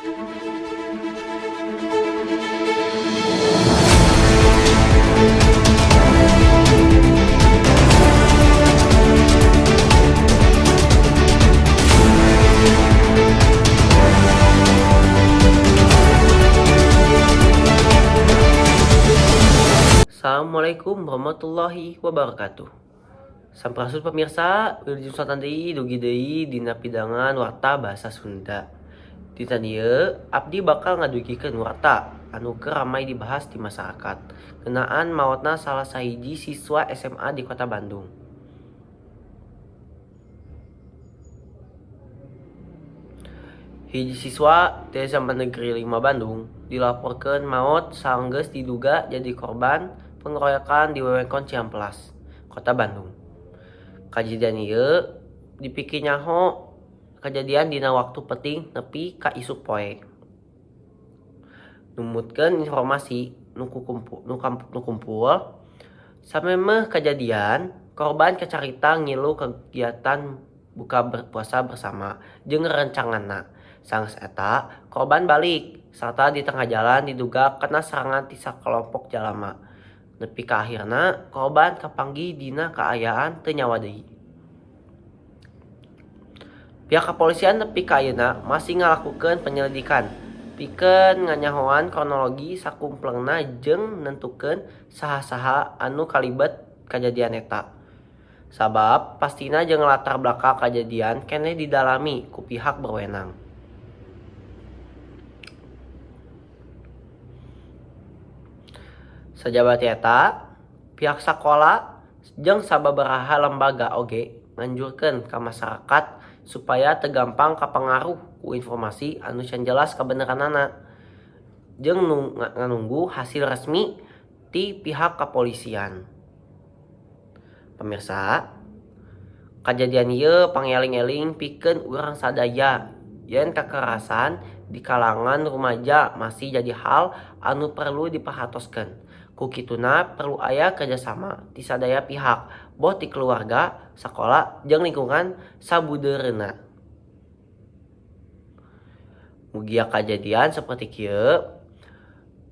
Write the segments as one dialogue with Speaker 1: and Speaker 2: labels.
Speaker 1: Assalamualaikum warahmatullahi wabarakatuh. Sampurasun pemirsa, wilujeng suatan deui dugi deui dina pidangan warta bahasa Sunda. Dina dieu abdi bakal ngadugikeun warta anu keur ramai dibahas di masyarakat ngeunaan maotna salah sahiji siswa SMA di Kota Bandung. Hiji siswa di SMA Negeri 5 Bandung dilaporkeun maot saenggeus diduga jadi korban pengeroyokan di wewengkon Ciamplas, Kota Bandung. Kajadian ieu dipiki nyaho kejadian dina waktu penting nepi ka isuk poe. Numutkeun informasi nu kumpul, samemeh kejadian korban kacarita ngilu kegiatan buka puasa bersama jeung rencanganna. Sanggeus eta korban balik sarta di tengah jalan diduga kena serangan ti sakelompok jalama. Nepi ka akhirna korban kapanggih dina kaayaan teu nyawa deui. Pihak kepolisian nepi ka ayeuna masih ngalakukeun penyelidikan pikeun nganyahoan kronologi sakumplengna jeung nentukeun saha-saha anu kalibet kajadian eta. Sabab pastina jeung latar belakang kajadian keneh didalami ku pihak berwenang. Sajabati eta, pihak sakola jeung sababaraha lembaga oge nganjurkeun ka masyarakat supaya teu gampang kapengaruh ku informasi anu can jelas kabeneranana jeung nganunggu hasil resmi ti pihak kepolisian. Pemirsa, kajadian ieu pangeling-eling pikeun urang sadaya yen kekerasan di kalangan rumaja masih jadi hal anu perlu diperhatoskeun. Ku kituna perlu aya kerjasama ti sadaya pihak, boh ti keluarga, sakola, jeung lingkungan sabudeureuna. Mugia kajadian seperti kieu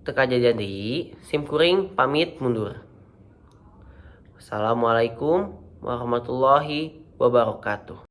Speaker 1: teu kajadian deui, simkuring pamit mundur. Wassalamualaikum warahmatullahi wabarakatuh.